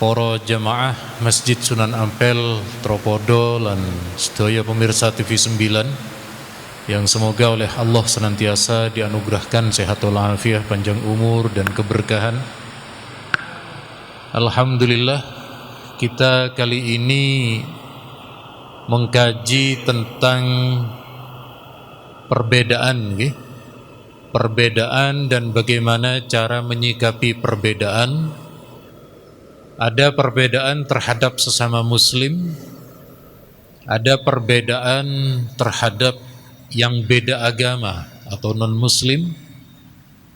para jamaah Masjid Sunan Ampel, Tropodo, lan sedaya pemirsa TV 9 yang semoga oleh Allah senantiasa dianugerahkan sehat walafiat, panjang umur dan keberkahan. Alhamdulillah, kita kali ini mengkaji tentang perbedaan dan bagaimana cara menyikapi perbedaan. Ada perbedaan terhadap sesama muslim, ada perbedaan terhadap yang beda agama atau non-muslim,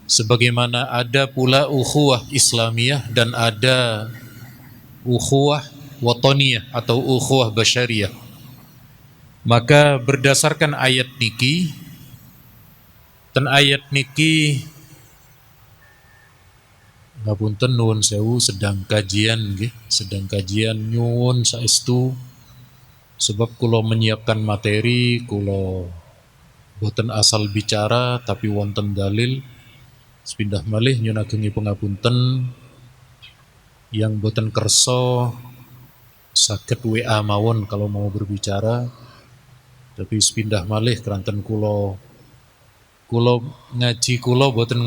sebagaimana ada pula ukhuwah Islamiyah dan ada ukhuwah wataniyah atau ukhuwah basyariyah. Maka berdasarkan ayat niki, dan ayat niki ngapunten nuwun sewu sedang kajian nyuwun saestu sebab kula menyiapkan materi, kula boten asal bicara tapi wonten dalil. Sepindah malih nyuwun agengi pangapunten yang boten kersa saged WA mawon kalau mau berbicara, tapi sepindah malih keranten kula ngaji kula boten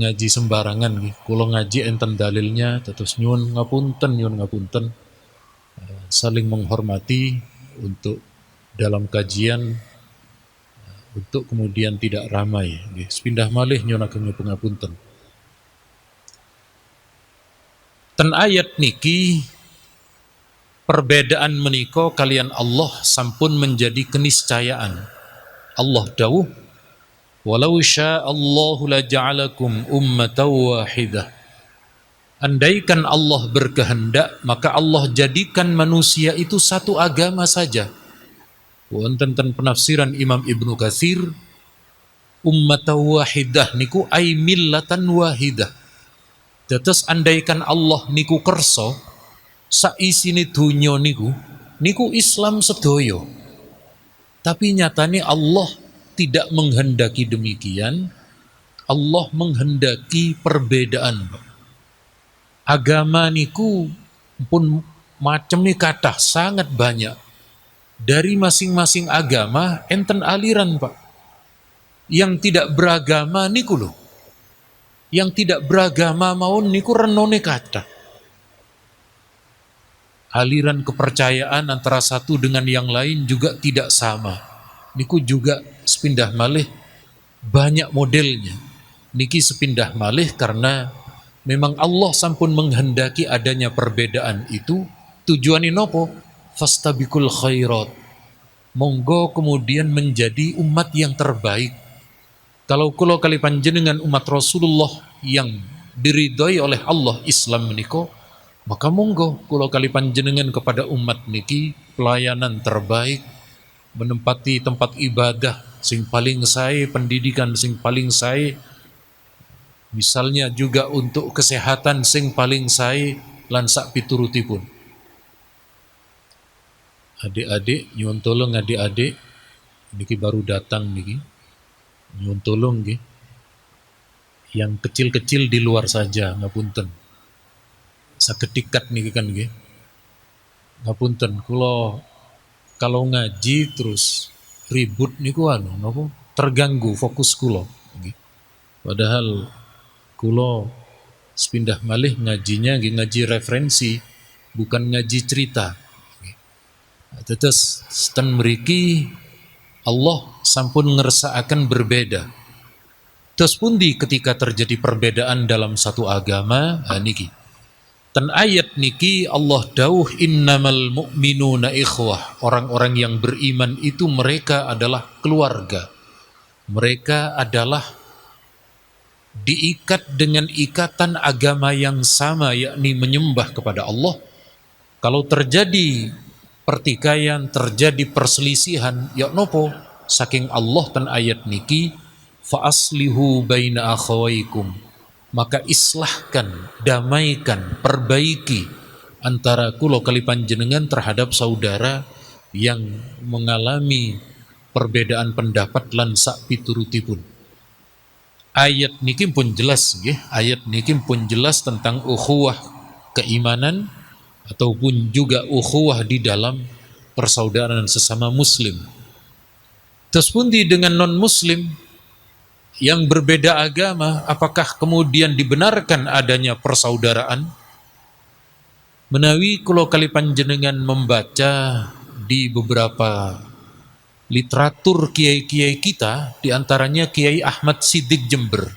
ngaji sembarangan nggih. Kula ngaji enten dalilnya, terus nyuwun ngapunten saling menghormati untuk dalam kajian, untuk kemudian tidak ramai nggih. Sepindah malih nyuwun ageng pangapunten. Ten ayat niki perbedaan menika kalian Allah sampun menjadi keniscayaan. Allah dawuh, walau sya'allahu laja'alakum ummatan wahidah. Andaikan Allah berkehendak, maka Allah jadikan manusia itu satu agama saja. Wonten penafsiran Imam Ibnu Katsir, ummatan wahidah niku ay millatan wahidah. Dados andaikan Allah niku kersa saisine donya niku Islam sedaya. Tapi nyatane Allah tidak menghendaki demikian. Allah menghendaki perbedaan. Agama niku pun macamnya kathah sangat banyak. Dari masing-masing agama enten aliran, Pak. Yang tidak beragama niku loh. Yang tidak beragama mawon niku renone kathah. Aliran kepercayaan antara satu dengan yang lain juga tidak sama. Niku juga sepindah malih banyak modelnya. Niki sepindah malih karena memang Allah sampun menghendaki adanya perbedaan itu. Tujuannya nopo? Fastabikul khairat. Monggo kemudian menjadi umat yang terbaik. Kalau kula kali panjenengan umat Rasulullah yang diridhoi oleh Allah Islam menika, maka monggo kula kali panjenengan kepada umat niki pelayanan terbaik, menempati tempat ibadah sing paling sae, pendidikan sing paling sae, misalnya juga untuk kesehatan sing paling sae lan sak piturutipun. Adik-adik nyuwun tolong, adik-adik niki baru datang niki, nyuwun tolong nggih. Yang kecil-kecil di luar saja, ngapunten. Saketikat niki kan nggih. Ngapunten, kula kalau ngaji terus ribut niku napa terganggu fokus kula nggih. Padahal kula sepindah malih ngajinya nggih ngaji referensi, bukan ngaji cerita. Tetes ten mriki Allah sampun ngersakaken berbeda. Terus pundi ketika terjadi perbedaan dalam satu agama, niki. Ten ayat niki Allah dawuh innamal mu'minuna ikhwah. Orang-orang yang beriman itu mereka adalah keluarga. Mereka adalah diikat dengan ikatan agama yang sama, yakni menyembah kepada Allah. Kalau terjadi pertikaian, terjadi perselisihan, ya nopo? Saking Allah ten ayat niki, fa aslihu baina akhawaikum. Maka islahkan, damaikan, perbaiki antara kula kali panjenengan terhadap saudara yang mengalami perbedaan pendapat lan sak piturutipun. Ayat niki pun jelas nggih, ayat niki pun jelas tentang ukhuwah keimanan ataupun juga ukhuwah di dalam persaudaraan sesama muslim. Terus pundi dengan non muslim yang berbeda agama, apakah kemudian dibenarkan adanya persaudaraan? Menawi kula kali panjenengan membaca di beberapa literatur kiai-kiai kita, diantaranya Kiai Ahmad Siddiq Jember.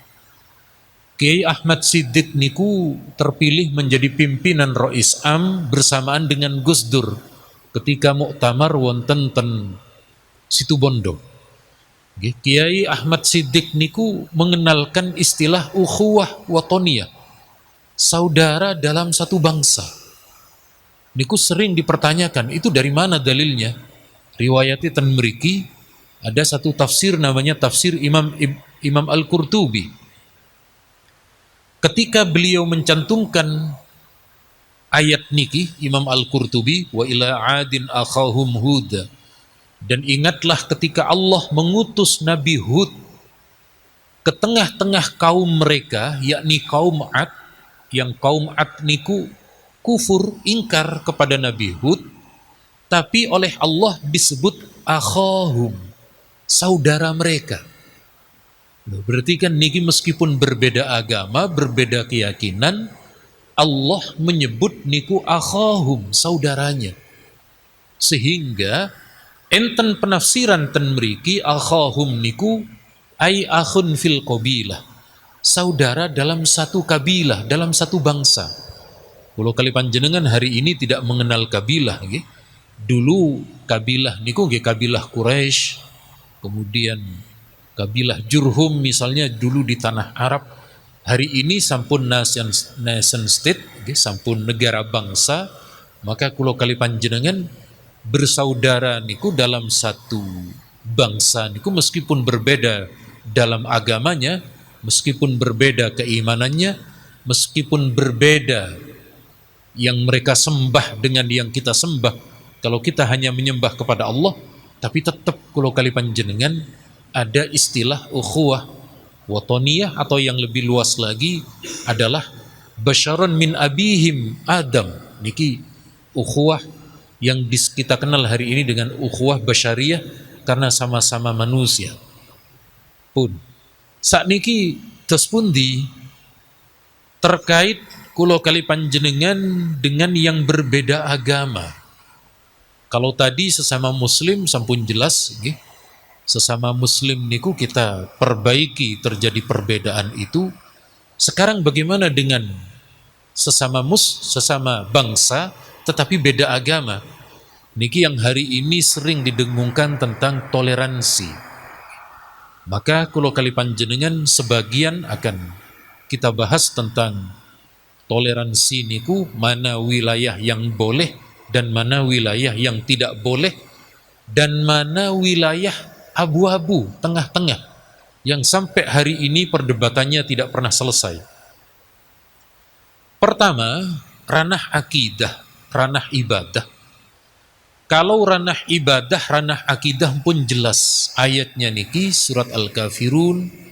Kiai Ahmad Siddiq niku terpilih menjadi pimpinan Rois Am bersamaan dengan Gus Dur ketika muktamar wonten ten Situbondo. Kiai Ahmad Siddiq niku mengenalkan istilah ukhuwah watoniyah, saudara dalam satu bangsa. Niku sering dipertanyakan, itu dari mana dalilnya? Riwayatnya ten mriki ada satu tafsir namanya tafsir Imam Al-Qurtubi. Ketika beliau mencantumkan ayat niki, Imam Al-Qurtubi, wa ila adin akhahum Hud, dan ingatlah ketika Allah mengutus Nabi Hud ke tengah-tengah kaum mereka, yakni kaum Ad, yang kaum Ad niku kufur, ingkar kepada Nabi Hud, tapi oleh Allah disebut akhahum, saudara mereka. Berarti kan niki meskipun berbeda agama, berbeda keyakinan, Allah menyebut niku akhahum, saudaranya. Sehingga enten penafsiran ten mriki akhahum niku ai akhun fil qabilah, saudara dalam satu kabilah, dalam satu bangsa. Kalau kali panjenengan hari ini tidak mengenal kabilah nggih. Dulu kabilah niku nggih kabilah Quraisy, kemudian kabilah Jurhum misalnya dulu di tanah Arab. Hari ini sampun nation state, nggih, sampun negara bangsa. Maka kula kali panjenengan bersaudara niku dalam satu bangsa niku meskipun berbeda dalam agamanya, meskipun berbeda keimanannya, meskipun berbeda yang mereka sembah dengan yang kita sembah. Kalau kita hanya menyembah kepada Allah, tapi tetap kalau kali panjenengan ada istilah ukhuwah watoniyah, atau yang lebih luas lagi adalah basyarun min abihim Adam. Niki ukhuwah yang kita kenal hari ini dengan ukhuwah basyariyah, karena sama-sama manusia. Pun saat niki terus pundi terkait kulo kali panjenengan dengan yang berbeda agama. Kalau tadi sesama muslim sampun jelas nggih. Sesama muslim niku kita perbaiki terjadi perbedaan itu. Sekarang bagaimana dengan sesama bangsa tetapi beda agama? Niki yang hari ini sering didengungkan tentang toleransi. Maka kulo kali panjenengan sebagian akan kita bahas tentang toleransi niku, mana wilayah yang boleh dan mana wilayah yang tidak boleh, dan mana wilayah abu-abu, tengah-tengah, yang sampai hari ini perdebatannya tidak pernah selesai. Pertama, ranah akidah, ranah ibadah. Kalau ranah ibadah, ranah akidah pun jelas. Ayatnya niki surat Al-Kafirun,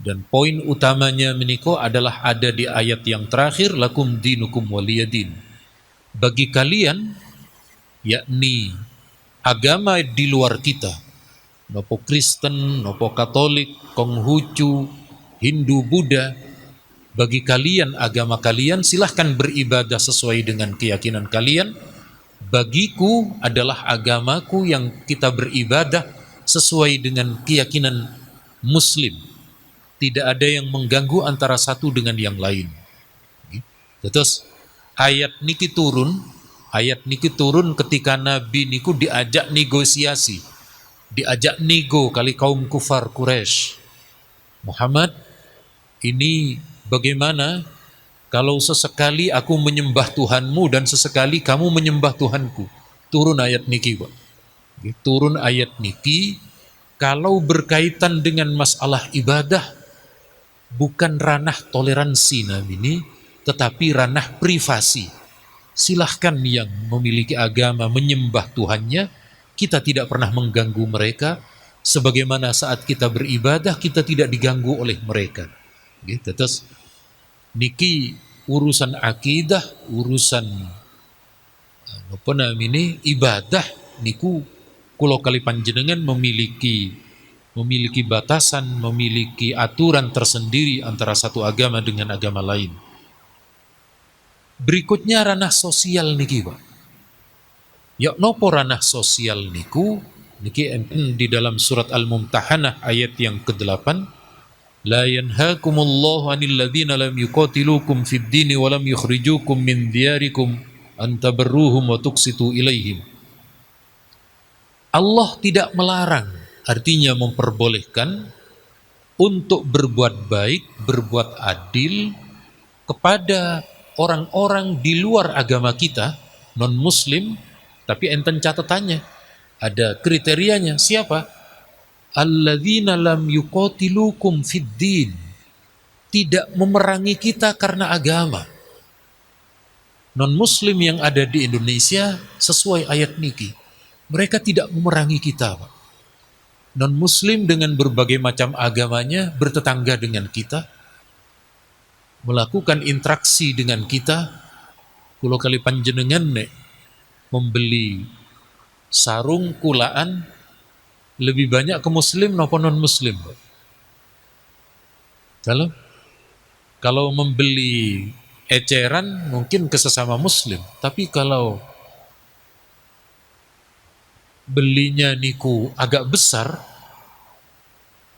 dan poin utamanya meniko adalah ada di ayat yang terakhir, lakum dinukum waliyadin. Bagi kalian, yakni agama di luar kita, nopo Kristen, nopo Katolik, Konghucu, Hindu, Buddha, bagi kalian agama kalian, silahkan beribadah sesuai dengan keyakinan kalian. Bagiku adalah agamaku yang kita beribadah sesuai dengan keyakinan muslim. Tidak ada yang mengganggu antara satu dengan yang lain. Terus ayat niki turun ketika Nabi niku diajak negosiasi, diajak nego kali kaum kufar Quraisy. Muhammad, ini bagaimana kalau sesekali aku menyembah Tuhanmu dan sesekali kamu menyembah Tuhanku? Turun ayat niki, Pak. Turun ayat niki kalau berkaitan dengan masalah ibadah, bukan ranah toleransi Nabi ini, tetapi ranah privasi. Silahkan yang memiliki agama menyembah Tuhannya, kita tidak pernah mengganggu mereka. sebagaimana saat kita beribadah kita tidak diganggu oleh mereka. Gitu. Terus niki urusan akidah, urusan apa namanya ibadah niku kulo kali panjenengan memiliki batasan, memiliki aturan tersendiri antara satu agama dengan agama lain. Berikutnya ranah sosial niki, Pak. Ya nopo ranah sosial niku niki di dalam surat Al-Mumtahanah ayat yang ke-8, la yanhaakumullahu 'anil ladzina lam yuqatilukum fid dini wa lam yukhrijukum min diyarikum an tabarruhum wa tuqsitu ilaihim. Allah tidak melarang, artinya memperbolehkan untuk berbuat baik, berbuat adil kepada orang-orang di luar agama kita, non-muslim, tapi enten catatannya, ada kriterianya. Siapa? Alladzina lam yuqatilukum fid din, tidak memerangi kita karena agama. Non-muslim yang ada di Indonesia sesuai ayat niki, mereka tidak memerangi kita, Pak. Non-muslim dengan berbagai macam agamanya bertetangga dengan kita, melakukan interaksi dengan kita. Kulo kali panjenengan nek membeli sarung kulaan lebih banyak ke muslim nopo non-muslim. Kalau membeli eceran mungkin ke sesama muslim, tapi kalau belinya niku agak besar,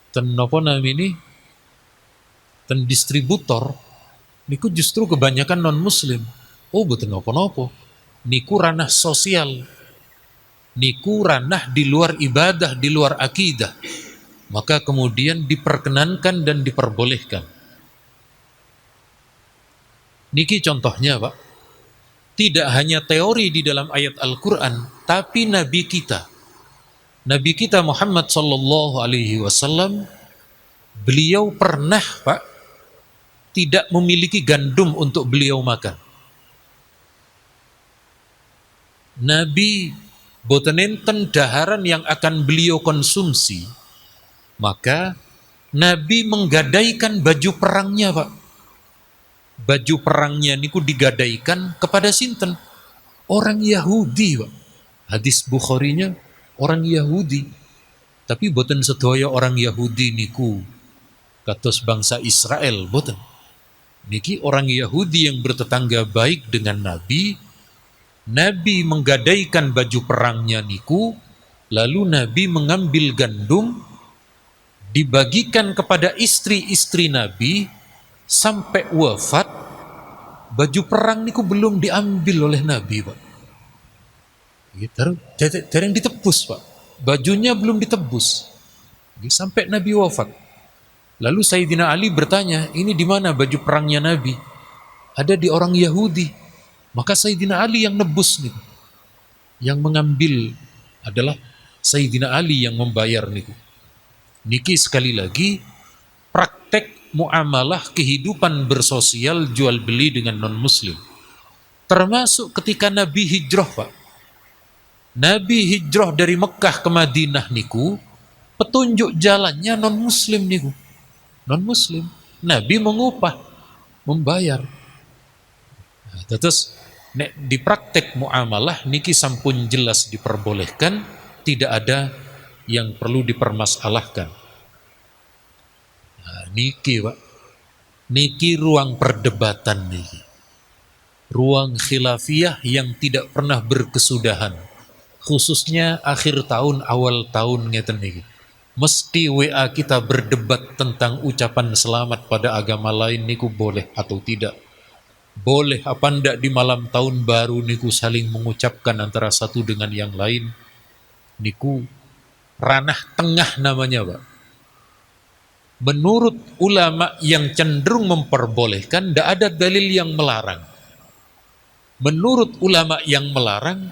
ten nopo namini, ten distributor niku justru kebanyakan non muslim. Oh betul nopo-nopo, niku ranah sosial, niku ranah di luar ibadah, di luar akidah, maka kemudian diperkenankan dan diperbolehkan. Niki contohnya, Pak. Tidak hanya teori di dalam ayat Al-Quran, tapi Nabi kita Muhammad Sallallahu Alaihi Wasallam, beliau pernah, Pak, tidak memiliki gandum untuk beliau makan. Nabi boten enten daharan yang akan beliau konsumsi, maka Nabi menggadaikan baju perangnya, Pak. Baju perangnya niku digadaikan kepada sinten? Orang Yahudi, Pak. Hadis Bukharinya orang Yahudi. Tapi boten sedaya orang Yahudi niku kados bangsa Israel, boten. Niki orang Yahudi yang bertetangga baik dengan Nabi. Nabi menggadaikan baju perangnya niku, lalu Nabi mengambil gandum dibagikan kepada istri-istri Nabi. Sampai wafat, baju perang niku belum diambil oleh Nabi, Pak. Terang ditebus, Pak. Bajunya belum ditebus sampai Nabi wafat. Lalu Sayyidina Ali bertanya, ini di mana baju perangnya Nabi? Ada di orang Yahudi. Maka Sayyidina Ali yang nebus niku. Yang mengambil adalah Sayyidina Ali yang membayar niku. Niki sekali lagi praktek muamalah kehidupan bersosial jual beli dengan non-muslim. Termasuk ketika Nabi hijrah, Pak. Nabi hijrah dari Mekah ke Madinah niku, petunjuk jalannya non-muslim niku. Non-muslim. Nabi mengupah, membayar. Nah, terus nek di praktek muamalah niki sampun jelas diperbolehkan, tidak ada yang perlu dipermasalahkan. Nah, niki, Pak, niki ruang perdebatan niki, ruang khilafiyah yang tidak pernah berkesudahan, khususnya akhir tahun awal tahun ngeten niki. Mesti WA kita berdebat tentang ucapan selamat pada agama lain niku boleh atau tidak. Boleh apa ndak di malam tahun baru niku saling mengucapkan antara satu dengan yang lain. Niku ranah tengah namanya, Pak. Menurut ulama yang cenderung memperbolehkan, tidak ada dalil yang melarang. Menurut ulama yang melarang,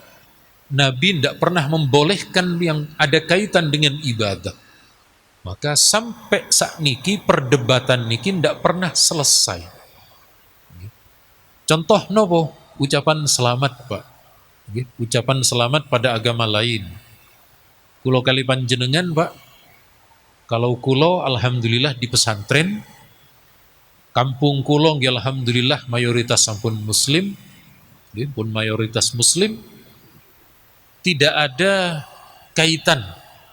Nabi tidak pernah membolehkan yang ada kaitan dengan ibadah. Maka sampai saat niki perdebatan niki tidak pernah selesai. Contoh nopo? Ucapan selamat, Pak. Ucapan selamat pada agama lain. Kulo kali panjenengan, Pak, Kalau kulo alhamdulillah di pesantren, kampung kulo nggih alhamdulillah mayoritas sampun muslim, nggih pun mayoritas muslim, tidak ada kaitan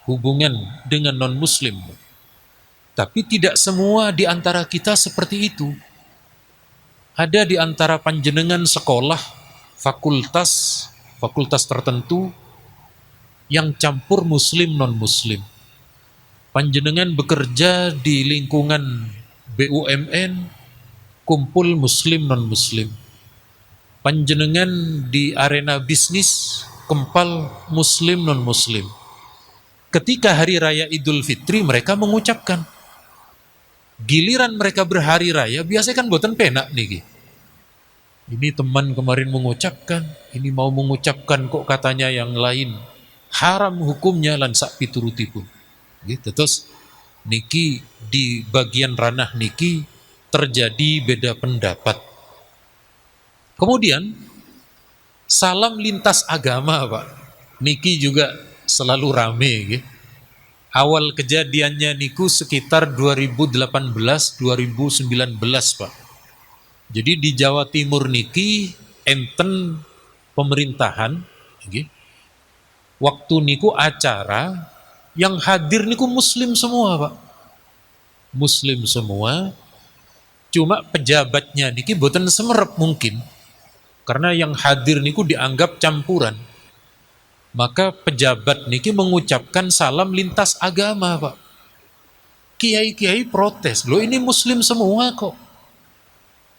hubungan dengan non muslim. Tapi tidak semua di antara kita seperti itu. Ada di antara panjenengan sekolah, fakultas, fakultas tertentu yang campur muslim non muslim. Panjenengan bekerja di lingkungan BUMN, kumpul muslim non muslim. Panjenengan di arena bisnis, kempal muslim non muslim. Ketika hari raya Idul Fitri mereka mengucapkan. Giliran mereka berhari raya biasanya kan boten penak nih. Ini teman kemarin mengucapkan, ini mau mengucapkan kok katanya yang lain. Haram hukumnya lan sak piturutipun. Gitu. Terus niki di bagian ranah niki terjadi beda pendapat. Kemudian salam lintas agama, Pak. Niki juga selalu rame gitu. Awal kejadiannya niku sekitar 2018-2019, Pak. Jadi di Jawa Timur niki enten pemerintahan gitu. Waktu niku acara yang hadir niku muslim semua, Pak. Muslim semua. Cuma pejabatnya niki boten semerep mungkin. Karena yang hadir niku dianggap campuran. Maka pejabat niki mengucapkan salam lintas agama, Pak. Kiai-kiai protes, loh ini muslim semua kok.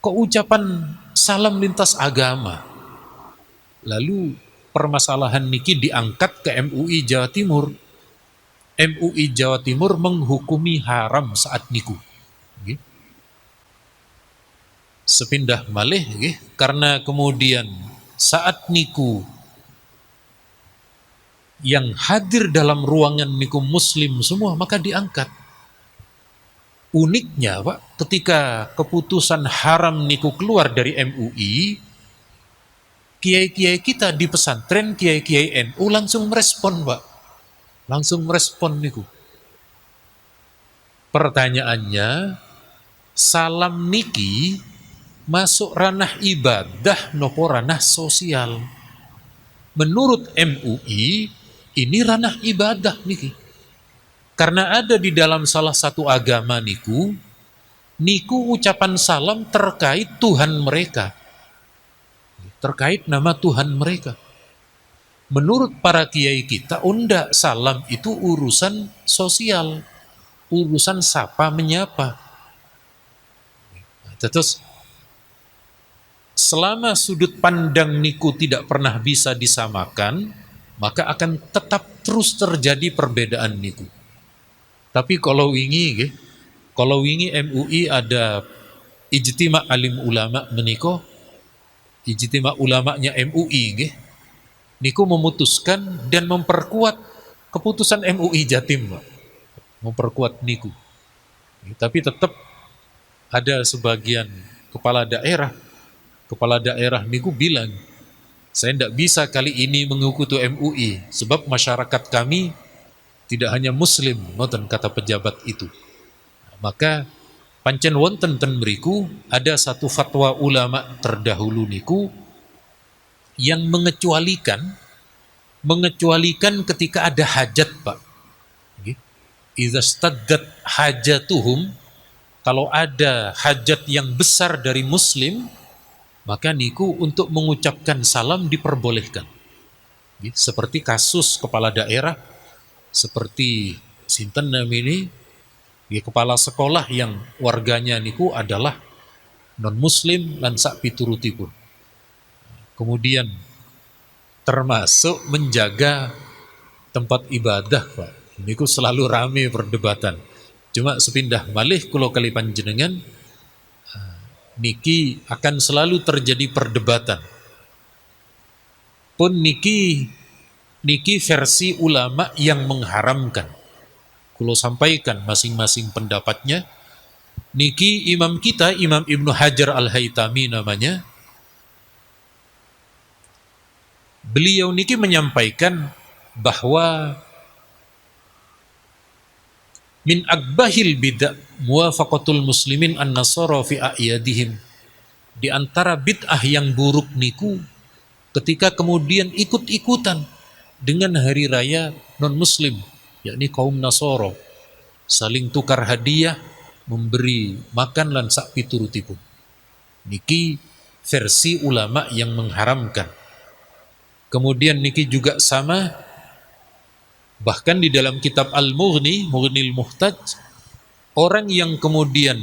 Kok ucapan salam lintas agama? Lalu permasalahan niki diangkat ke MUI Jawa Timur. MUI Jawa Timur menghukumi haram saat niku. Sepindah malih, karena kemudian saat niku yang hadir dalam ruangan niku muslim semua, maka diangkat. Uniknya, Pak, ketika keputusan haram niku keluar dari MUI, kiai-kiai kita di pesantren, kiai-kiai NU langsung merespon, Pak. Langsung merespon niku. Pertanyaannya, salam niki masuk ranah ibadah nopo ranah sosial? Menurut MUI, ini ranah ibadah niki. Karena ada di dalam salah satu agama niku ucapan salam terkait Tuhan mereka. Terkait nama Tuhan mereka. Menurut para kiai kita, unda salam itu urusan sosial. Urusan sapa menyapa. Terus selama sudut pandang niku tidak pernah bisa disamakan, maka akan tetap terus terjadi perbedaan niku. Tapi kalau wingi MUI ada ijtima alim ulama meniko, ijtima ulamanya MUI niku memutuskan dan memperkuat keputusan MUI Jatim, memperkuat niku. Tapi tetap ada sebagian kepala daerah niku bilang, saya tidak bisa kali ini mengikuti MUI sebab masyarakat kami tidak hanya muslim, ngoten kata pejabat itu. Maka pancen wonten ten mriku ada satu fatwa ulama terdahulu niku yang mengecualikan ketika ada hajat, Pak. Idza staddat hajatuhum, kalau ada hajat yang besar dari muslim, maka niku untuk mengucapkan salam diperbolehkan. Seperti kasus kepala daerah, seperti sinten namini, kepala sekolah yang warganya niku adalah non muslim lan sak piturutipun. Kemudian termasuk menjaga tempat ibadah, Pak. Niku selalu rame perdebatan. Cuma sepindah malih kula kali panjenengan niki akan selalu terjadi perdebatan. Pun niki versi ulama yang mengharamkan. Kulo sampaikan masing-masing pendapatnya. Niki imam kita, Imam Ibnu Hajar Al-Haytami namanya. Beliau niki menyampaikan bahwa Min akbahil bid'ah muwafaqatul muslimin an-nasara fi a'yadihim. Di antara bid'ah yang buruk niku ketika kemudian ikut-ikutan dengan hari raya non-muslim, yakni kaum Nasoro, saling tukar hadiah, memberi makan lan sak piturutipun. Niki versi ulama yang mengharamkan. Kemudian niki juga sama, bahkan di dalam kitab Al-Mughni, Mughnil Muhtaj, orang yang kemudian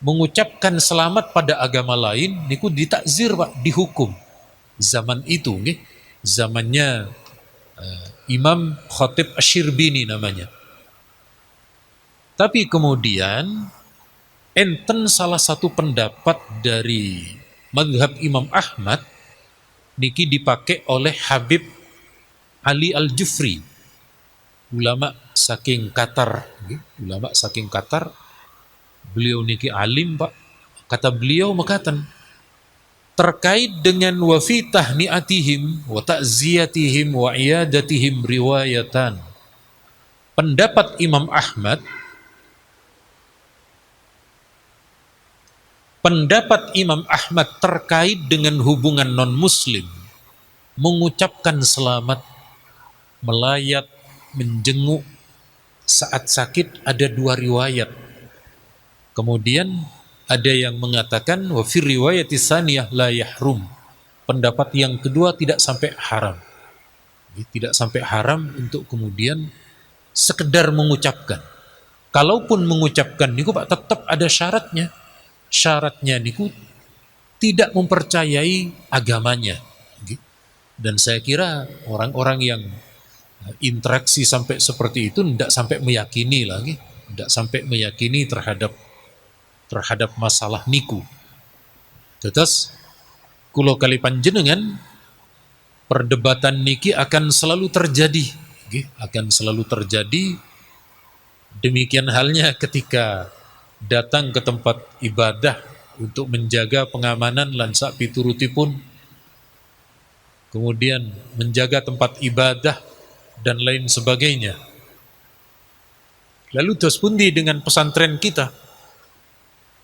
mengucapkan selamat pada agama lain niku ditakzir, Pak, dihukum. Zaman itu nggih, zamannya Imam Khatib Asy-Syirbini namanya. Tapi kemudian enten salah satu pendapat dari mazhab Imam Ahmad niki dipakai oleh Habib Ali Al-Jufri, ulama saking Qatar, ulama saking Qatar. Beliau niki alim, Pak. Kata beliau mengatakan terkait dengan wa fi tahniatihim wa ta'ziyatihim wa iyadatihim riwayatan. Pendapat Imam Ahmad, terkait dengan hubungan non-muslim, mengucapkan selamat, melayat, menjenguk saat sakit, ada dua riwayat. Kemudian ada yang mengatakan wa fi riwayati tsaniyah la yahrum. Pendapat yang kedua tidak sampai haram. Tidak sampai haram untuk kemudian sekedar mengucapkan. Kalaupun mengucapkan niku, Pak, tetap ada syaratnya. Syaratnya niku tidak mempercayai agamanya. Dan saya kira orang-orang yang interaksi sampai seperti itu tidak sampai meyakini lagi, tidak sampai meyakini terhadap masalah niku. Terus kulo kali panjenengan, perdebatan niki akan selalu terjadi, akan selalu terjadi. Demikian halnya ketika datang ke tempat ibadah untuk menjaga pengamanan lan sak piturutipun, kemudian menjaga tempat ibadah dan lain sebagainya. Lalu terus pundi dengan pesantren kita?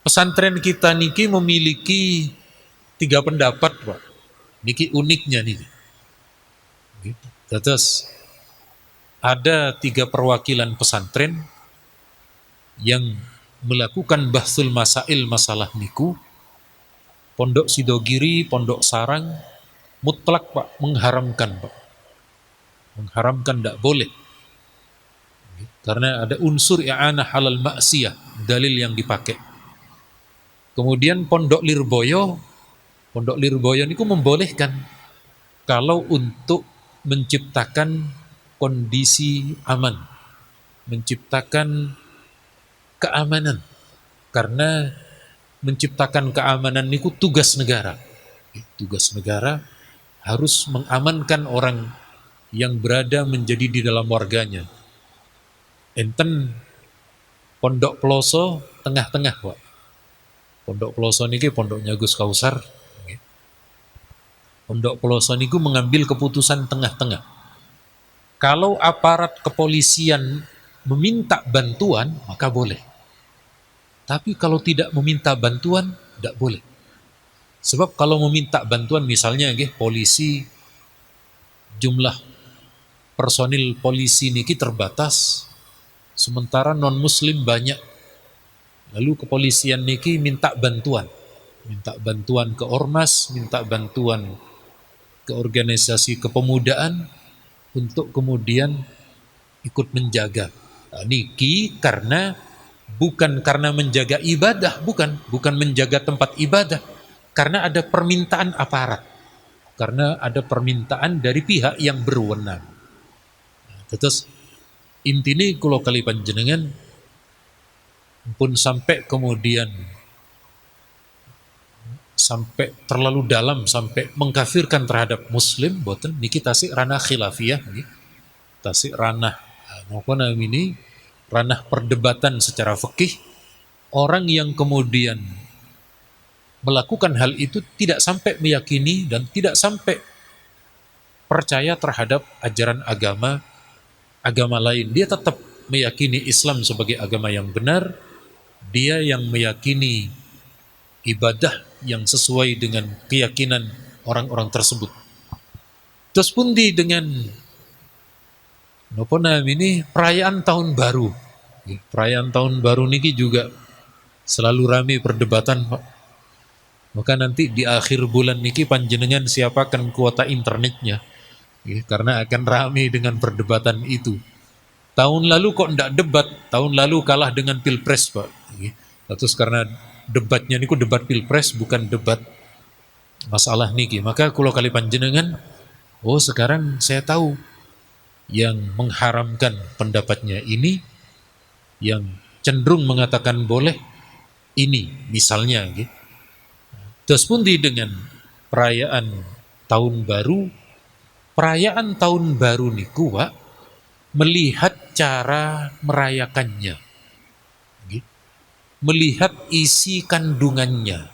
Pesantren kita niki memiliki 3 pendapat, Pak. Niki uniknya niki. Terus ada 3 perwakilan pesantren yang melakukan bahsul masail masalah niku. Pondok Sidogiri, Pondok Sarang, mutlak, Pak, mengharamkan, Pak. Mengharamkan, tidak boleh. Karena ada unsur i'anah halal maksiyah, dalil yang dipakai. Kemudian Pondok Lirboyo niku membolehkan kalau untuk menciptakan kondisi aman, menciptakan keamanan. Karena menciptakan keamanan niku tugas negara. Tugas negara harus mengamankan orang yang berada menjadi di dalam warganya. Enten Pondok Peloso tengah-tengah, Pak. Pondok Peloso niki pondoknya Gus Kausar. Pondok Peloso niku mengambil keputusan tengah-tengah. Kalau aparat kepolisian meminta bantuan, maka boleh. Tapi kalau tidak meminta bantuan, tidak boleh. Sebab kalau meminta bantuan, misalnya polisi, jumlah personil polisi niki terbatas, sementara non-muslim banyak. Lalu kepolisian niki minta bantuan ke ormas, minta bantuan ke organisasi kepemudaan untuk kemudian ikut menjaga. Nah, niki bukan karena menjaga ibadah, bukan menjaga tempat ibadah, karena ada permintaan aparat, karena ada permintaan dari pihak yang berwenang. Nah, terus intinya kalau kali panjenengan pun sampai kemudian sampai terlalu dalam sampai mengkafirkan terhadap muslim, boten niki tasik ranah khilafiyah, tasik ranah ini ranah perdebatan secara fikih. Orang yang kemudian melakukan hal itu tidak sampai meyakini dan tidak sampai percaya terhadap ajaran agama lain, dia tetap meyakini Islam sebagai agama yang benar, dia yang meyakini ibadah yang sesuai dengan keyakinan orang-orang tersebut. Terus pundi dengan napa namine perayaan tahun baru. Perayaan tahun baru niki juga selalu ramai perdebatan, Pak. Maka nanti di akhir bulan niki panjenengan siapakan kuota internetnya. Karena akan ramai dengan perdebatan itu. Tahun lalu kok ndak debat, tahun lalu kalah dengan Pilpres, Pak. Terus karena debatnya niku debat Pilpres bukan debat masalah niki. Maka kalau kali panjenengan, oh sekarang saya tahu yang mengharamkan pendapatnya ini, yang cenderung mengatakan boleh ini misalnya gitu. Terus pun dengan perayaan tahun baru, perayaan tahun baru niku Pak, melihat cara merayakannya, gitu. Melihat isi kandungannya.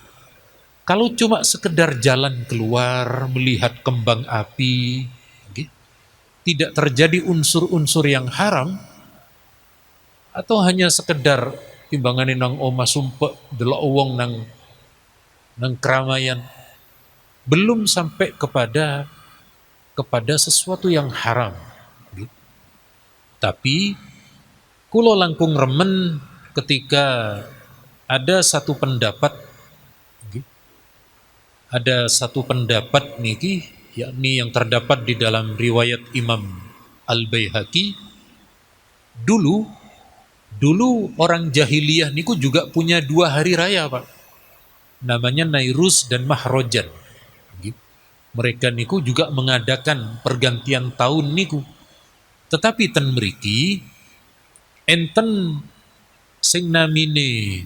Kalau cuma sekedar jalan keluar, melihat kembang api, gitu, tidak terjadi unsur-unsur yang haram, atau hanya sekedar timbangan nang oma sumpek delok wong nang keramaian, belum sampai kepada sesuatu yang haram. Gitu. Tapi kulo langkung remen ketika ada satu pendapat, gitu, ada satu pendapat niki, yakni yang terdapat di dalam riwayat Imam Al-Baihaqi. Dulu orang jahiliyah niku juga punya dua hari raya, Pak. Namanya Nairus dan Mahrojan. Mereka niku juga mengadakan pergantian tahun niku. Tetapi ten mriki enten sing namine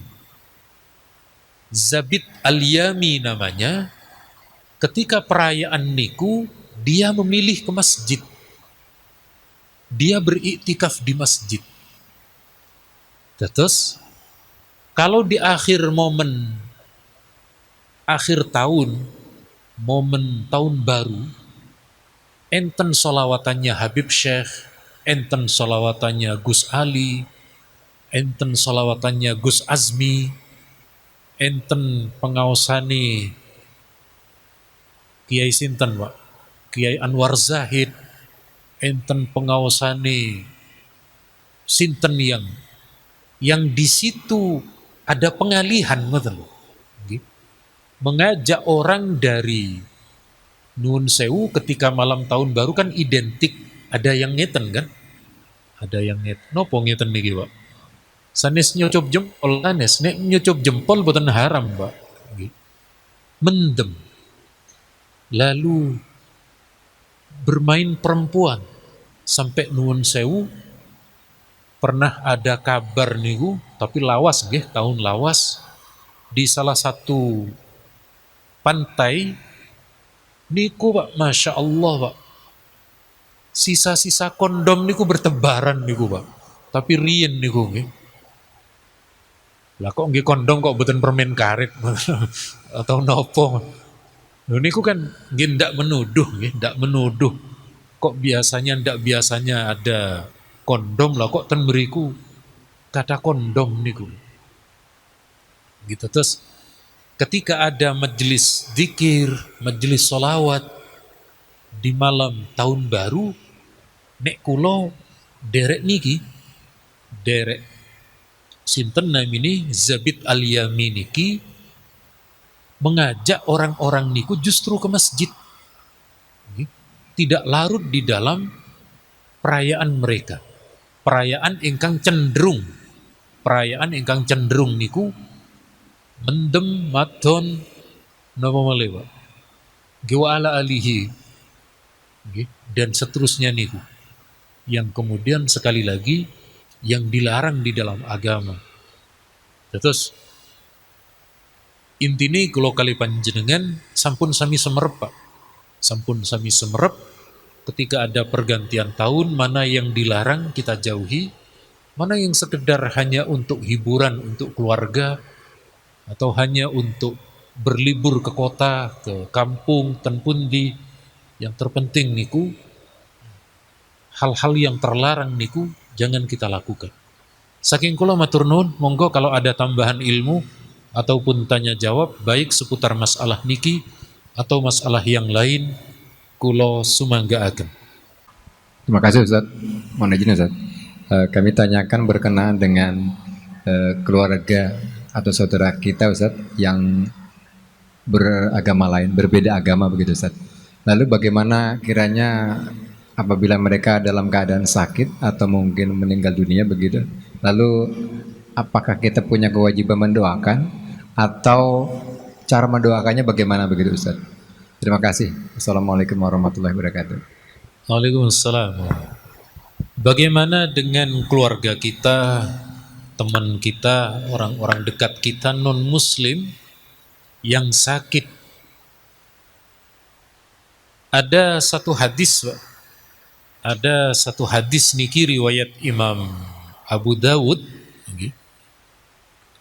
Zabit Al-Yami namanya, ketika perayaan niku dia memilih ke masjid. Dia beriktikaf di masjid. Terus kalau di akhir tahun, momen tahun baru, enten solawatannya Habib Syekh, enten solawatannya Gus Ali, enten solawatannya Gus Azmi, enten pengaosani Kiai Sinten, Pak, Kiai Anwar Zahid, enten pengaosani Sinten yang di situ ada pengalihan, ngoten, mengajak orang dari Nun Sewu ketika malam tahun baru kan identik, ada yang ngeten kan, ada yang ngeten, nopo ngeten niki Pak, sanes nyucup jempol, sanes nek nyucup jempol boten haram Pak, mendem, lalu bermain perempuan sampai Nun Sewu pernah ada kabar niku, tapi lawas nggih, tahun lawas di salah satu pantai niku Pak, Masya Allah Pak, sisa-sisa kondom niku bertebaran niku Pak, tapi rien niku nggih. Lah kok nggih kondom kok boten permen karet atau nopo. Niku kan nggih ndak menuduh nggih, ndak menuduh. Kok ndak biasanya ada kondom, lah kok ten mriku kata kondom niku. Gitu. Terus ketika ada majelis zikir, majelis solawat di malam tahun baru, nek kulo derek niki, derek sinten namini Zabit Al-Yami niki mengajak orang-orang niku justru ke masjid, tidak larut di dalam perayaan mereka. Perayaan ingkang cenderung niku mendem maton napa malih Pak, wa ala alihi, dan seterusnya niku, yang kemudian sekali lagi yang dilarang di dalam agama. Terus intine kula kali panjenengan sampun sami semerep Pak, sampun sami semerep ketika ada pergantian tahun, mana yang dilarang kita jauhi, mana yang sekedar hanya untuk hiburan, untuk keluarga, atau hanya untuk berlibur ke kota, ke kampung, ten pundi. Yang terpenting niku hal-hal yang terlarang niku jangan kita lakukan. Saking kula matur nuwun, monggo kalau ada tambahan ilmu ataupun tanya jawab baik seputar masalah niki atau masalah yang lain, kula sumanggaaken. Terima kasih Ustaz. Mohon izin Ustaz. Kami tanyakan berkenaan dengan keluarga atau saudara kita Ustaz yang beragama lain, berbeda agama begitu Ustaz. Lalu bagaimana kiranya apabila mereka dalam keadaan sakit atau mungkin meninggal dunia begitu, lalu apakah kita punya kewajiban mendoakan atau cara mendoakannya bagaimana begitu Ustaz? Terima kasih. Assalamualaikum warahmatullahi wabarakatuh. Waalaikumsalam. Bagaimana dengan keluarga kita, teman kita, orang-orang dekat kita non-muslim yang sakit? Ada satu hadis, Pak. Ada satu hadis niki riwayat Imam Abu Dawud.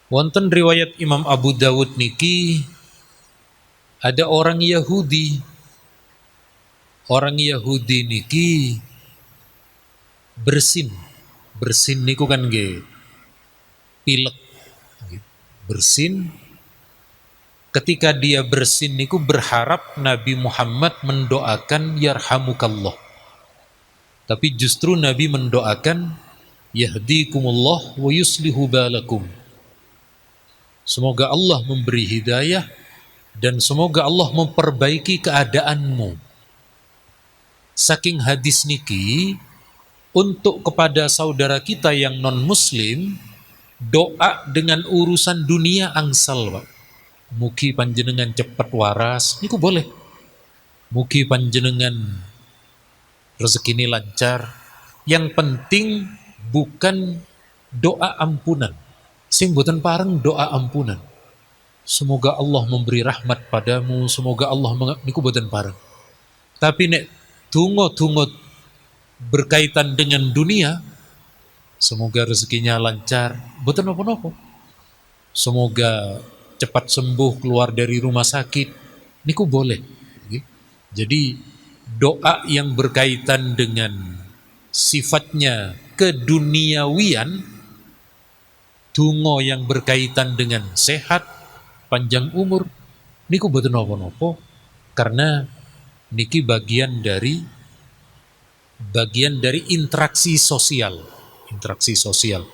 Wonten riwayat Imam Abu Dawud niki ada orang Yahudi. Orang Yahudi niki bersin. Bersin niku kan nggih pilek. Bersin. Ketika dia bersin niku berharap Nabi Muhammad mendoakan yarhamukallah. Tapi justru Nabi mendoakan yahdikumullah wa yuslihu balakum. Semoga Allah memberi hidayah dan semoga Allah memperbaiki keadaanmu. Saking hadis niki, untuk kepada saudara kita yang non-muslim, doa dengan urusan dunia angsal, Pak. Mugi panjenengan cepat waras, niku boleh. Mugi panjenengan rezeki ini lancar. Yang penting bukan doa ampunan. Sing boten pareng doa ampunan. Semoga Allah memberi rahmat padamu, semoga Allah niku boten pareng. Tapi nek tungo-tungo berkaitan dengan dunia, semoga rezekinya lancar, boten napa-napa. Semoga cepat sembuh keluar dari rumah sakit, niku boleh. Jadi doa yang berkaitan dengan sifatnya keduniawian, tungo yang berkaitan dengan sehat, panjang umur, niku boten napa-napa karena niki bagian dari interaksi sosial. Interaksi sosial.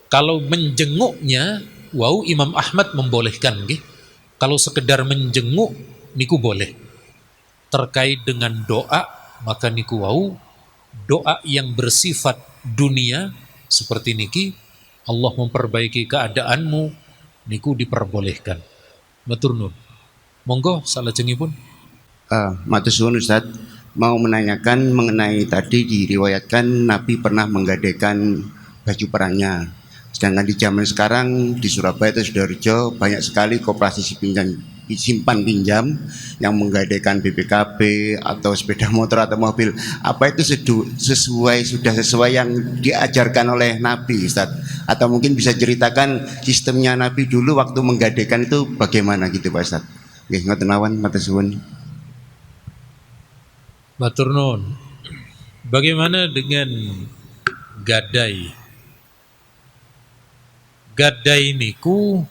Kalau menjenguknya, wau Imam Ahmad membolehkan nggih. Kalau sekedar menjenguk niku boleh. Terkait dengan doa, maka niku wau doa yang bersifat dunia seperti niki, Allah memperbaiki keadaanmu, niku diperbolehkan. Matur nuwun. Monggo salajengipun. Matur suwun Ustaz, mau menanyakan mengenai tadi diriwayatkan Nabi pernah menggadaikan baju perangnya. Sedangkan di zaman sekarang di Surabaya atau Sidoarjo banyak sekali koperasi simpan pinjam yang menggadaikan BPKB atau sepeda motor atau mobil. Apa itu sudah sesuai yang diajarkan oleh Nabi Ustaz? Atau mungkin bisa ceritakan sistemnya Nabi dulu waktu menggadaikan itu bagaimana gitu Pak Ustaz? Nggih, ngoten mawon, matur suwun. Matur nuwun. Bagaimana dengan gadai? Gadai niku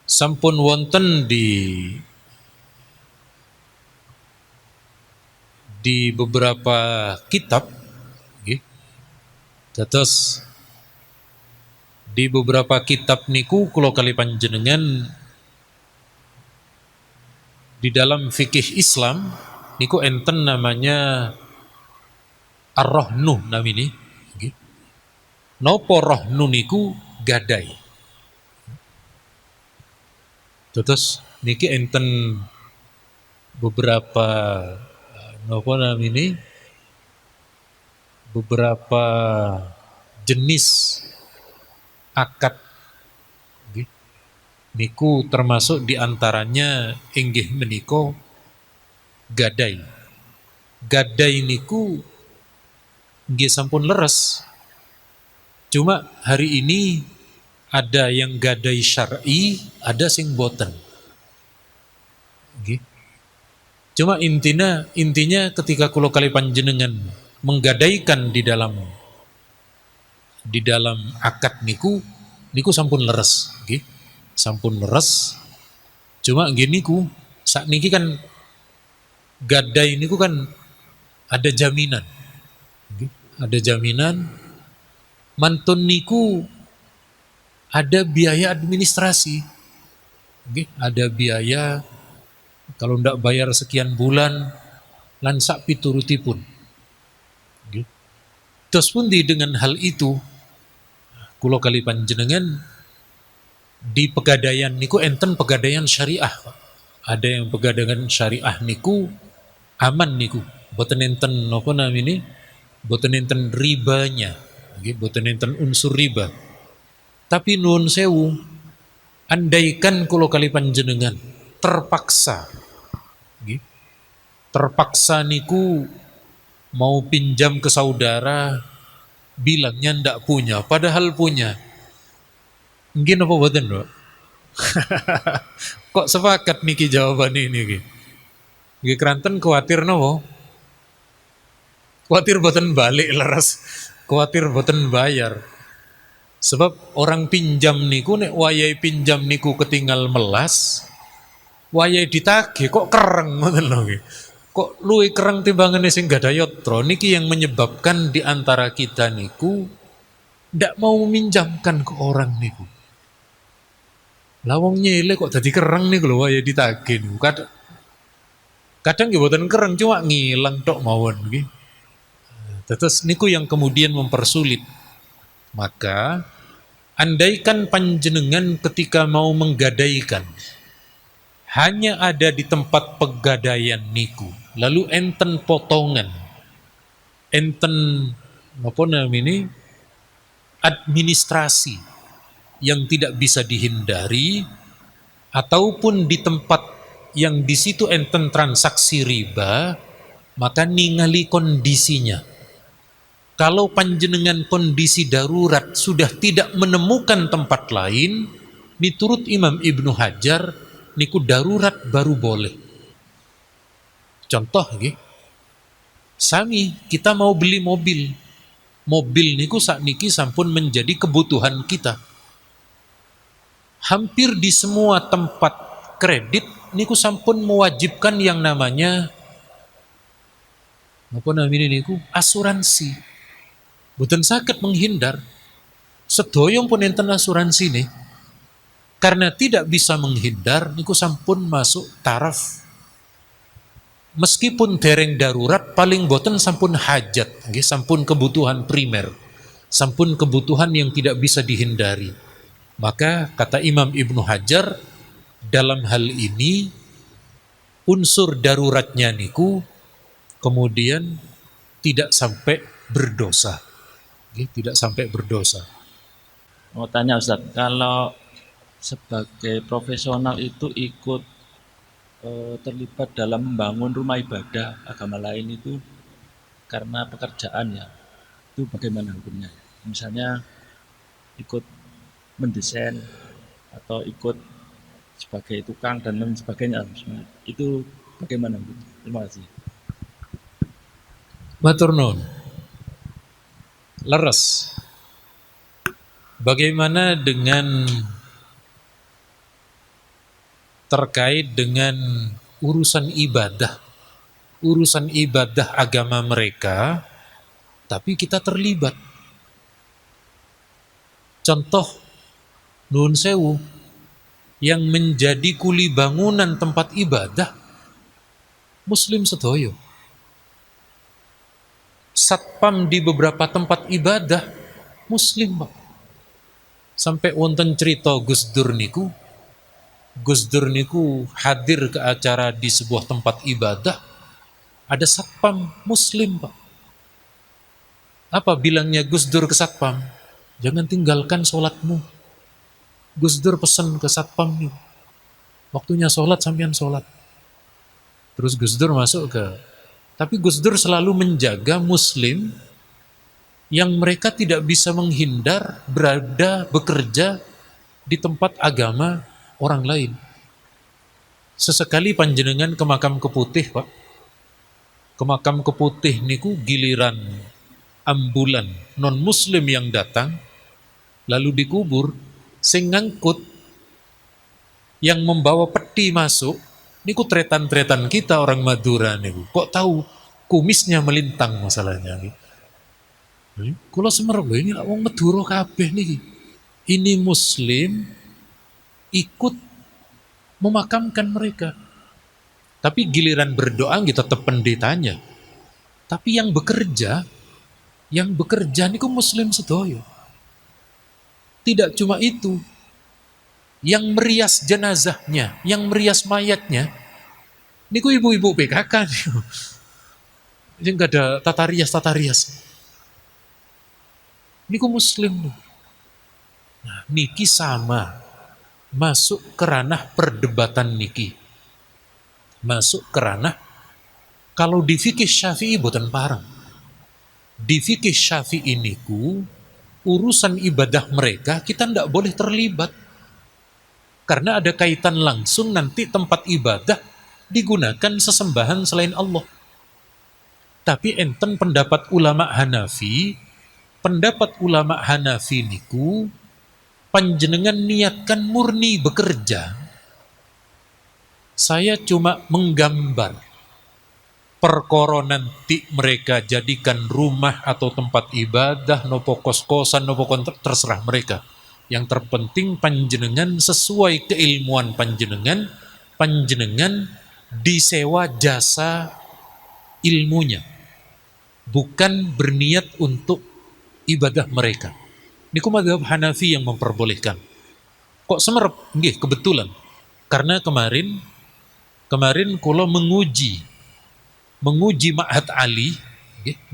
sampun wonten di beberapa kitab, nggih. Dados di beberapa kitab niku kula kali panjenengan di dalam fikih Islam niku enten namanya ar-rahnu namini. Nggih. Napa rahnu niku gadai. Terus niki enten beberapa napa namini beberapa jenis akad. Nggih. Niku termasuk diantaranya inggih menika gadai. Gadai niku nggih sampun leres. Cuma hari ini ada yang gadai syar'i, ada sing boten. Nggih. Cuma intinya ketika kula kali panjenengan menggadaikan di dalam di dalam akad niku sampun leres, nggih. Sampun leres. Cuma nggih niku sakniki kan gadai niku kan ada jaminan. Nggih. Ada jaminan mantun niku ada biaya administrasi. Nggih, ada biaya kalau ndak bayar sekian bulan lan sak piturutipun. Nggih. Terus pundi dengan hal itu kula kali panjenengan di pegadaian niku enten pegadaian syariah, Pak. Ada yang pegadaian syariah niku aman niku. Boten enten napa namine? Boten enten ribanya. Nggih, boten enten unsur riba. Tapi nuwun sewu, andaikan kula kali panjenengan terpaksa, nggih, terpaksa niku mau pinjam ke saudara, bilangnya ndak punya, padahal punya. Nggih napa boten, Pak? Kok sepakat niki jawaban ini nggih? Nggih kranten kuatir napa? Kuatir boten balik leres, kuatir boten bayar. Sebab orang pinjam niku nek wayahe pinjam niku ketinggal melas, wayahe ditagih kok kereng ngoten lho nggih. Kok luwih kereng timbangane sing gadah yatra niki yang menyebabkan di antara kita niku ndak mau meminjamkan ke orang niku. Lah wong nyele kok dadi kereng niku lho wayahe ditagih niku. Kadang nggih boten kereng cuma ngilang tok mawon nggih. Terus niku yang kemudian mempersulit. Maka andaikan panjenengan ketika mau menggadaikan hanya ada di tempat pegadaian niku, lalu enten potongan, enten apa namanya administrasi yang tidak bisa dihindari, ataupun di tempat yang di situ enten transaksi riba, maka ningali kondisinya. Kalau panjenengan kondisi darurat sudah tidak menemukan tempat lain, miturut Imam Ibnu Hajar, niku darurat baru boleh. Contoh nggih, sami kita mau beli mobil. Mobil niku sakniki sampun menjadi kebutuhan kita. Hampir di semua tempat kredit niku sampun mewajibkan yang namanya apa namanya niku asuransi. Boten saged menghindar. Sedoyo pun enten asuransi nih. Karena tidak bisa menghindar niku sampun masuk taraf. Meskipun dereng darurat paling boten sampun hajat, nggih, sampun kebutuhan primer. Sampun kebutuhan yang tidak bisa dihindari. Maka kata Imam Ibnu Hajar dalam hal ini unsur daruratnya niku kemudian tidak sampai berdosa. Tidak sampai berdosa. Mau tanya Ustaz, kalau sebagai profesional itu ikut terlibat dalam membangun rumah ibadah agama lain itu karena pekerjaan ya, itu bagaimana hukumnya? Misalnya ikut mendesain atau ikut sebagai tukang dan lain sebagainya, itu bagaimana hukumnya? Terima kasih. Matur nuwun. Leres. Bagaimana dengan terkait dengan urusan ibadah agama mereka, tapi kita terlibat. Contoh, nuwun sewu, yang menjadi kuli bangunan tempat ibadah, Muslim sedoyo. Satpam di beberapa tempat ibadah Muslim, Pak. Sampai wonten cerita Gus Dur niku hadir ke acara di sebuah tempat ibadah, ada satpam Muslim, Pak. Apa bilangnya Gus Dur ke satpam? Jangan tinggalkan sholatmu. Gus Dur pesan ke satpam nih, waktunya sholat sampean sholat. Terus Gus Dur masuk tapi Gus Dur selalu menjaga Muslim yang mereka tidak bisa menghindar bekerja di tempat agama orang lain. Sesekali panjenengan ke makam Keputih, Pak. Ke makam Keputih niku giliran ambulan non muslim yang datang lalu dikubur, sing ngangkut yang membawa peti masuk niku tretan-tretan kita orang Madura niku. Kok tahu kumisnya melintang masalahnya niki. Kula semerep lho, ini lak wong Madura kabeh niki. Ini muslim ikut memakamkan mereka. Tapi giliran berdoa gitu tetap pendetanya. Tapi yang bekerja niku muslim sedoyo. Tidak cuma itu, yang merias jenazahnya, yang merias mayatnya, niku ibu-ibu PKK niku. Yang gak ada tata rias. Niku muslim. Nah, niki sama, masuk ke ranah perdebatan niki. Masuk ke ranah, kalau di fikih Syafi'i boten parang. Di fikih Syafi'i niku, urusan ibadah mereka kita tidak boleh terlibat. Karena ada kaitan langsung nanti tempat ibadah digunakan sesembahan selain Allah. Tapi enten pendapat ulama Hanafi niku panjenengan niatkan murni bekerja. Saya cuma menggambar perkara nanti mereka jadikan rumah atau tempat ibadah, nopo kos-kosan, nopo terserah mereka. Yang terpenting panjenengan sesuai keilmuan panjenengan disewa jasa ilmunya, bukan berniat untuk ibadah mereka. Niku mazhab Hanafi yang memperbolehkan. Kok semerep? Nggih, kebetulan. Karena kemarin kula menguji Ma'had Ali,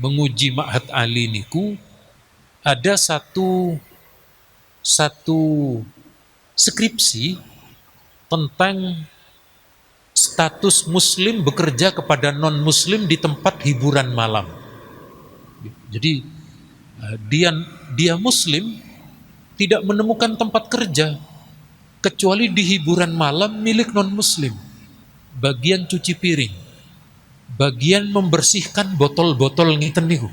menguji Ma'had Ali niku ada satu skripsi tentang status muslim bekerja kepada non muslim di tempat hiburan malam. Jadi dia muslim tidak menemukan tempat kerja kecuali di hiburan malam milik non muslim. Bagian cuci piring, bagian membersihkan botol-botol ngiten niku.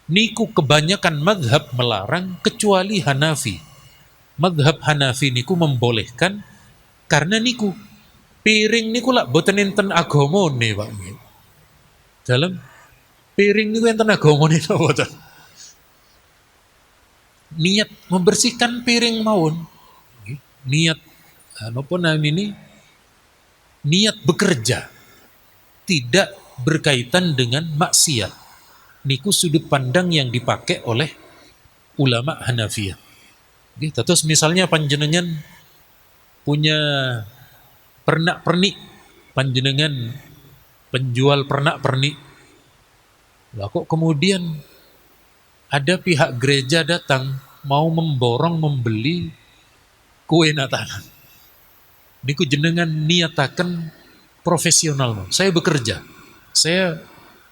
Niku kebanyakan madhab melarang kecuali Hanafi. Madhab Hanafi niku membolehkan karena niku piring niku lak boten enten agamane, Pak. Dalam piring niku enten agamane napa boten? Niat membersihkan piring mawon. Niat napa namine? Niat bekerja tidak berkaitan dengan maksiat. Niku sudut pandang yang dipakai oleh ulama Hanafiyah. Terus misalnya panjenengan punya pernak-pernik, panjenengan penjual pernak-pernik. Lah kok kemudian ada pihak gereja datang mau memborong membeli kue Natalan. Niku jenengan niataken profesional. Saya bekerja. Saya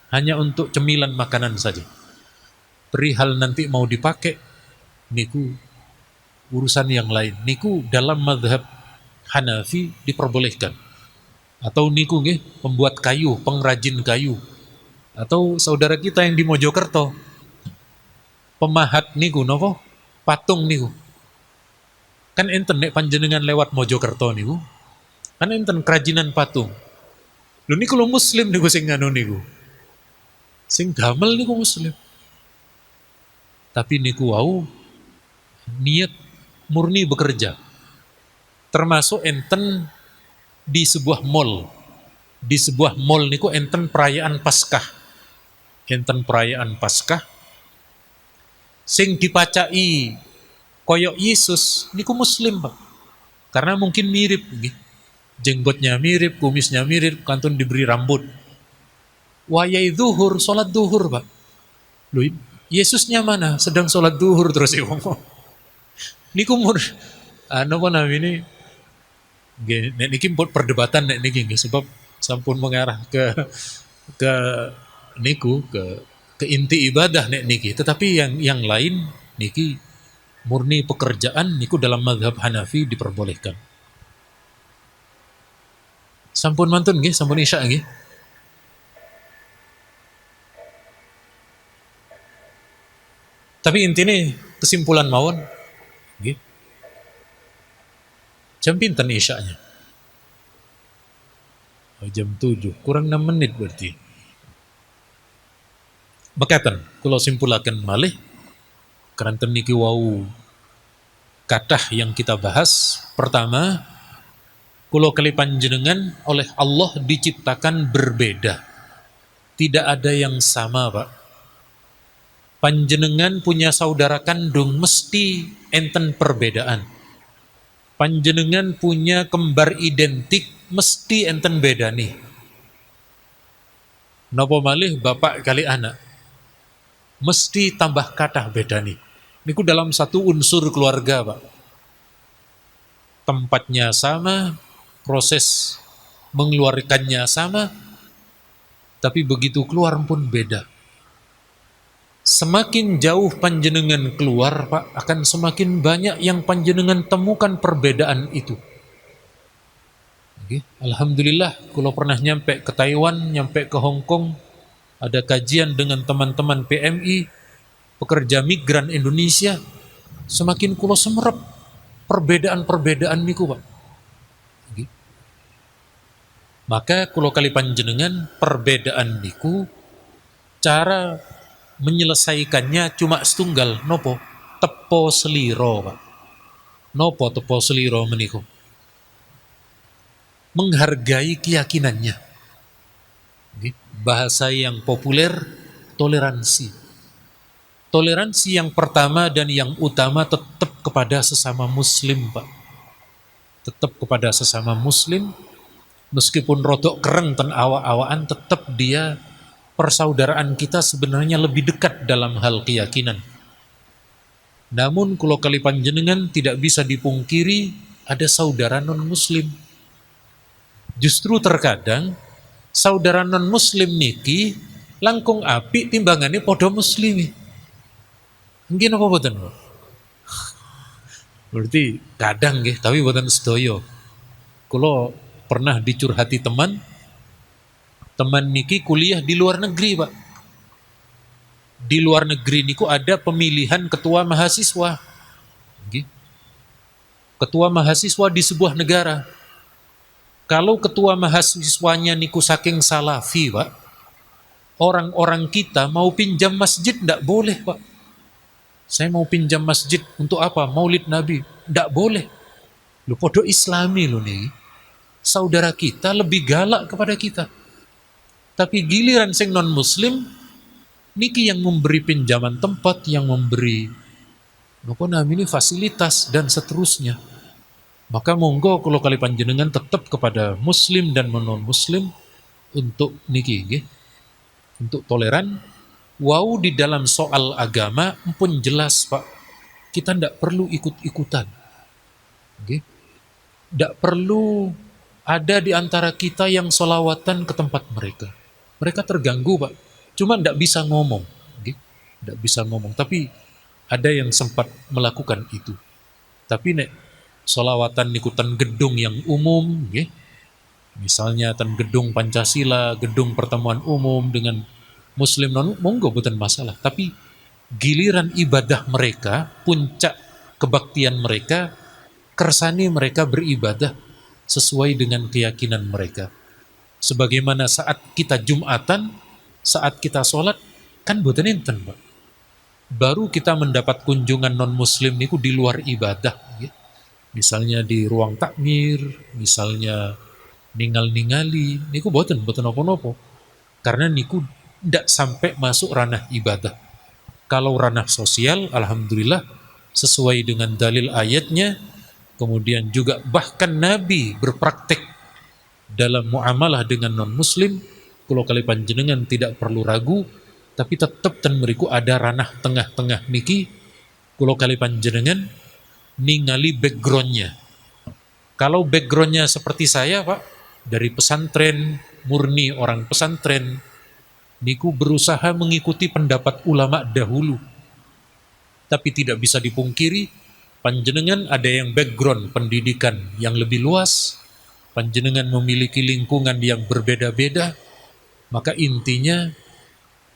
hanya untuk cemilan makanan saja. Perihal nanti mau dipakai, niku urusan yang lain. Niku dalam mazhab Hanafi diperbolehkan. Atau niku nggih pembuat kayu, pengrajin kayu. Atau saudara kita yang di Mojokerto, pemahat niku napa? Patung niku. Kan enten nek panjenengan lewat Mojokerto niku. Kan enten kerajinan patung. Lho niku lho muslim niku sing nganu niku. Sing damel niku muslim. Tapi niku wau niat murni bekerja. Termasuk enten di sebuah mall. Di sebuah mall niku enten perayaan Paskah. Enten perayaan Paskah sing dipacai koyok Yesus niku muslim, Pak. Karena mungkin mirip nggih. Jenggotnya mirip, kumisnya mirip, kantun diberi rambut. Wayai zuhur, sholat zuhur, Pak. Loh, Yesusnya mana? Sedang sholat zuhur terus ngomong. Niku apa namanya? Nek niki perdebatan nek niki sebab sampun mengarah ke niku ke inti ibadah nek niki. Tetapi yang lain niki murni pekerjaan niku dalam mazhab Hanafi diperbolehkan. Sampun mantun nggih, sampun isya nggih. Tapi intinya kesimpulan mawon nggih. Jam pinten isyanya? Oh, jam 7, kurang 6 menit berarti. Mekaten kula simpulaken malih keranten niki wau kathah yang kita bahas. Pertama, kula kali panjenengan oleh Allah diciptakan berbeda. Tidak ada yang sama, Pak. Panjenengan punya saudara kandung mesti enten perbedaan. Panjenengan punya kembar identik mesti enten beda nih. Napa malih bapak kali anak mesti tambah kathah beda nih. Niku dalam satu unsur keluarga, Pak. Tempatnya sama, proses mengeluarkannya sama, tapi begitu keluar pun beda. Semakin jauh panjenengan keluar, Pak, akan semakin banyak yang panjenengan temukan perbedaan itu. Oke. Alhamdulillah, kalau pernah nyampe ke Taiwan, nyampe ke Hong Kong, ada kajian dengan teman-teman PMI, pekerja migran Indonesia, semakin kulo semerep perbedaan-perbedaan niku, Pak. Oke. Maka kulo kali panjenengan perbedaan niku cara menyelesaikannya cuma setunggal, nopo? Tepo seliro, Pak. Nopo tepo seliro meniku? Menghargai keyakinannya. Bahasa yang populer, toleransi. Toleransi yang pertama dan yang utama tetap kepada sesama muslim, Pak. Tetap kepada sesama muslim, meskipun rodok kereng ten awa-awaan, tetap dia persaudaraan kita sebenarnya lebih dekat dalam hal keyakinan. Namun kalau kali panjenengan tidak bisa dipungkiri ada saudara non-muslim. Justru terkadang saudara non-muslim niki langkung api timbangannya podo muslimi. Mungkin apa boten? Berarti kadang nggih, tapi boten sedoyo. Kula pernah dicurhati teman niki kuliah di luar negeri, Pak. Di luar negeri niku ada pemilihan ketua mahasiswa. Nggih. Ketua mahasiswa di sebuah negara. Kalau ketua mahasiswanya niku saking salafi, Pak, orang-orang kita mau pinjam masjid ndak boleh, Pak. Saya mau pinjam masjid untuk apa? Maulid Nabi. Ndak boleh. Lu podo Islami lu nih. Saudara kita lebih galak kepada kita. Tapi giliran sing non muslim niki yang memberi pinjaman tempat, yang memberi napa namanya fasilitas dan seterusnya. Maka monggo kalau kali panjenengan tetap kepada muslim dan non muslim untuk niki nggih. Untuk toleran. Wow, di dalam soal agama pun jelas, Pak. Kita tidak perlu ikut-ikutan. Okay. Tidak perlu ada di antara kita yang solawatan ke tempat mereka. Mereka terganggu, Pak. Cuma tidak bisa ngomong. Okay. Tidak bisa ngomong. Tapi ada yang sempat melakukan itu. Tapi nek solawatan ikutan gedung yang umum, okay. Misalnya tan gedung Pancasila, gedung pertemuan umum dengan muslim non, monggo bukan masalah. Tapi giliran ibadah mereka, puncak kebaktian mereka, kersani mereka beribadah sesuai dengan keyakinan mereka. Sebagaimana saat kita Jumatan, saat kita sholat, kan bukan enten, Pak. Baru kita mendapat kunjungan non muslim niku di luar ibadah, ya. Misalnya di ruang takmir, misalnya ningal-ningali, niku bukan apa-apa. Karena niku tidak sampai masuk ranah ibadah. Kalau ranah sosial, alhamdulillah sesuai dengan dalil ayatnya. Kemudian juga bahkan Nabi berpraktek dalam muamalah dengan non-muslim. Kalau kali panjenengan tidak perlu ragu, tapi tetap dan meriku ada ranah tengah-tengah niki. Kalau kali panjenengan ningali backgroundnya. Kalau backgroundnya seperti saya, Pak, dari pesantren, murni orang pesantren, niku berusaha mengikuti pendapat ulama dahulu. Tapi tidak bisa dipungkiri, panjenengan ada yang background pendidikan yang lebih luas, panjenengan memiliki lingkungan yang berbeda-beda, maka intinya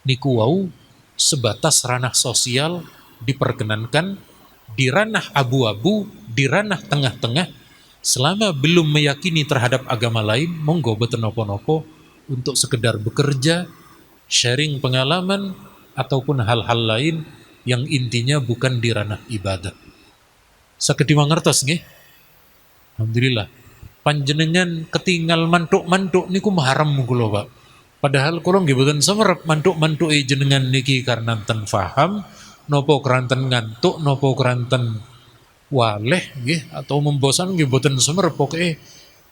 niku wau sebatas ranah sosial, diperkenankan di ranah abu-abu, di ranah tengah-tengah, selama belum meyakini terhadap agama lain, monggo boten nopo-nopo untuk sekedar bekerja, sharing pengalaman, ataupun hal-hal lain yang intinya bukan di ranah ibadah. Saketi mangertos nggih? Alhamdulillah. Panjenengan ketinggal mantuk-mantuk niku haram kula, Pak. Padahal kula nggih boten semerep mantuk-mantuke jenengan niki karena ten faham, nopo keranten ngantuk, nopo keranten waleh nggih atau membosan nggih boten semerep, pokoke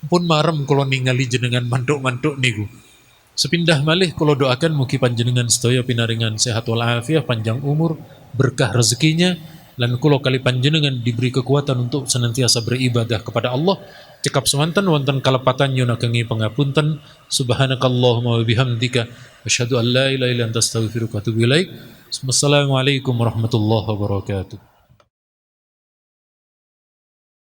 pun marem kula ningali jenengan mantuk-mantuk niku. Sepindah malih kula doakan mugi panjenengan sedaya pinaringan sehat walafiat, panjang umur, berkah rezekinya, lan kula kali panjenengan diberi kekuatan untuk senantiasa beribadah kepada Allah. Cekap semanten wonten kalepatan yunakengi pangapunten. Subhanakallahumma wa bihamdika asyhadu an la ilaha illa anta astaghfiruka wa atubu ilaik. Wassalamualaikum warahmatullahi wabarakatuh.